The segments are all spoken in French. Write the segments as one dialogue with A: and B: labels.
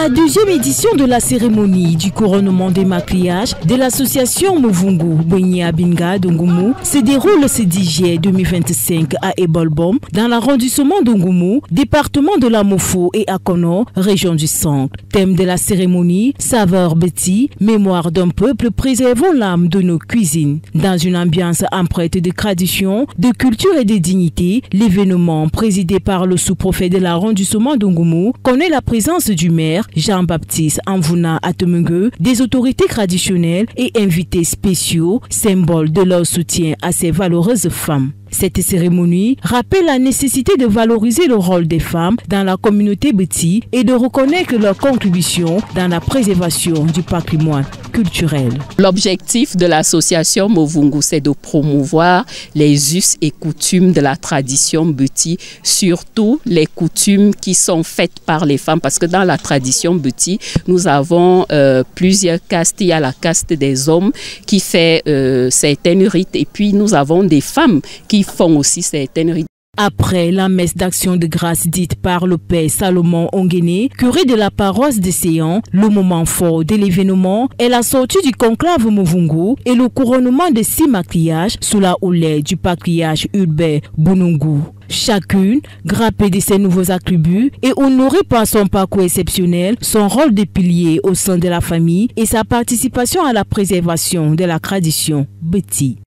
A: La deuxième édition de la cérémonie du couronnement des maquillages de l'association Movungu Benya Binga d'Ongumu se déroule ce 10 juillet 2025 à Ebolbom, dans l'arrondissement d'Ongumu, département de la Mofo et Akono, région du Centre. Thème de la cérémonie, saveur Betty, mémoire d'un peuple préservant l'âme de nos cuisines. Dans une ambiance empreinte de tradition, de culture et de dignité, l'événement présidé par le sous-préfet de l'arrondissement d'Ongumu connaît la présence du maire Jean-Baptiste Amvuna Atemungue, des autorités traditionnelles et invités spéciaux, symbole de leur soutien à ces valeureuses femmes. Cette cérémonie rappelle la nécessité de valoriser le rôle des femmes dans la communauté Beti et de reconnaître leur contribution dans la préservation du patrimoine culturel.
B: L'objectif de l'association Movungu, c'est de promouvoir les us et coutumes de la tradition Beti, surtout les coutumes qui sont faites par les femmes, parce que dans la tradition Beti, nous avons plusieurs castes. Il y a la caste des hommes qui fait certaines rites, et puis nous avons des femmes qui font aussi certaines rites.
A: Après la messe d'action de grâce dite par le père Salomon Onguéné, curé de la paroisse de Séan, le moment fort de l'événement est la sortie du conclave Movungu et le couronnement de 6 maquillages sous la houlette du patriarche Ulbert Bunungu. Chacune, grappée de ses nouveaux attributs et honorée par son parcours exceptionnel, son rôle de pilier au sein de la famille et sa participation à la préservation de la tradition Beti.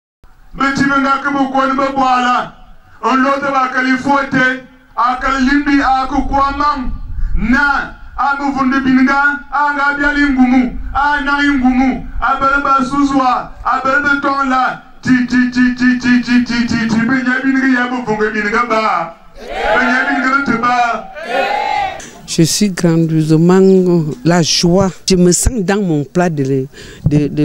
C: On l'autre va califoter, à calimbi à kukwamam, na, à moufonde binga, à gabialingumu, à naingumu, à belba souzwa, à belba tonla, ti, benyabinga moufonde binga ba, benyabinga te ba.
D: Je suis grandiosement la joie. Je me sens dans mon plat de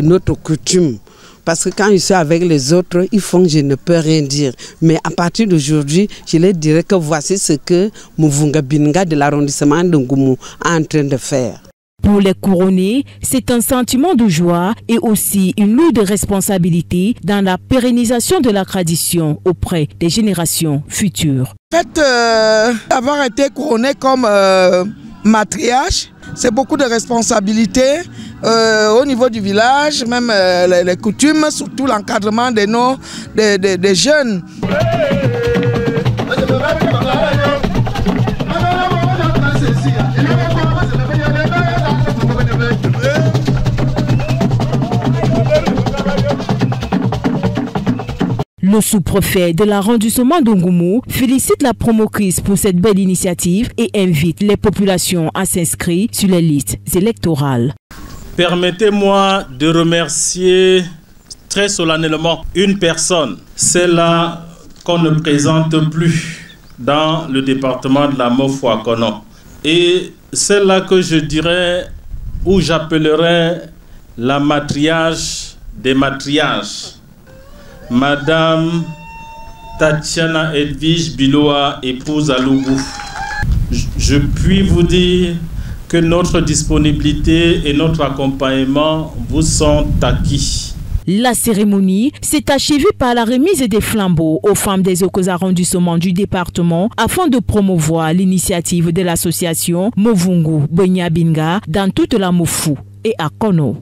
D: notre coutume. Parce que quand je suis avec les autres, ils font que je ne peux rien dire. Mais à partir d'aujourd'hui, je leur dirai que voici ce que Muvunga Binga de l'arrondissement d'Ongumu est en train de faire.
A: Pour les couronnés, c'est un sentiment de joie et aussi une lourde responsabilité dans la pérennisation de la tradition auprès des générations futures.
E: En fait, avoir été couronné comme matriarche, c'est beaucoup de responsabilités au niveau du village, même les coutumes, surtout l'encadrement des jeunes.
A: Le sous-préfet de l'arrondissement d'Ongumu félicite la promotrice pour cette belle initiative et invite les populations à s'inscrire sur les listes électorales.
F: Permettez-moi de remercier très solennellement une personne, celle-là qu'on ne présente plus dans le département de la Mofo-Akono. Et celle-là que je dirais, ou j'appellerais la matriarche des matriarches, Madame Tatiana Edwige Biloa, épouse à Lougou. Je puis vous dire que notre disponibilité et notre accompagnement vous sont acquis.
A: La cérémonie s'est achevée par la remise des flambeaux aux femmes des autres arrondissements du département afin de promouvoir l'initiative de l'association Movungu Benya Binga dans toute la Mofo et Akono.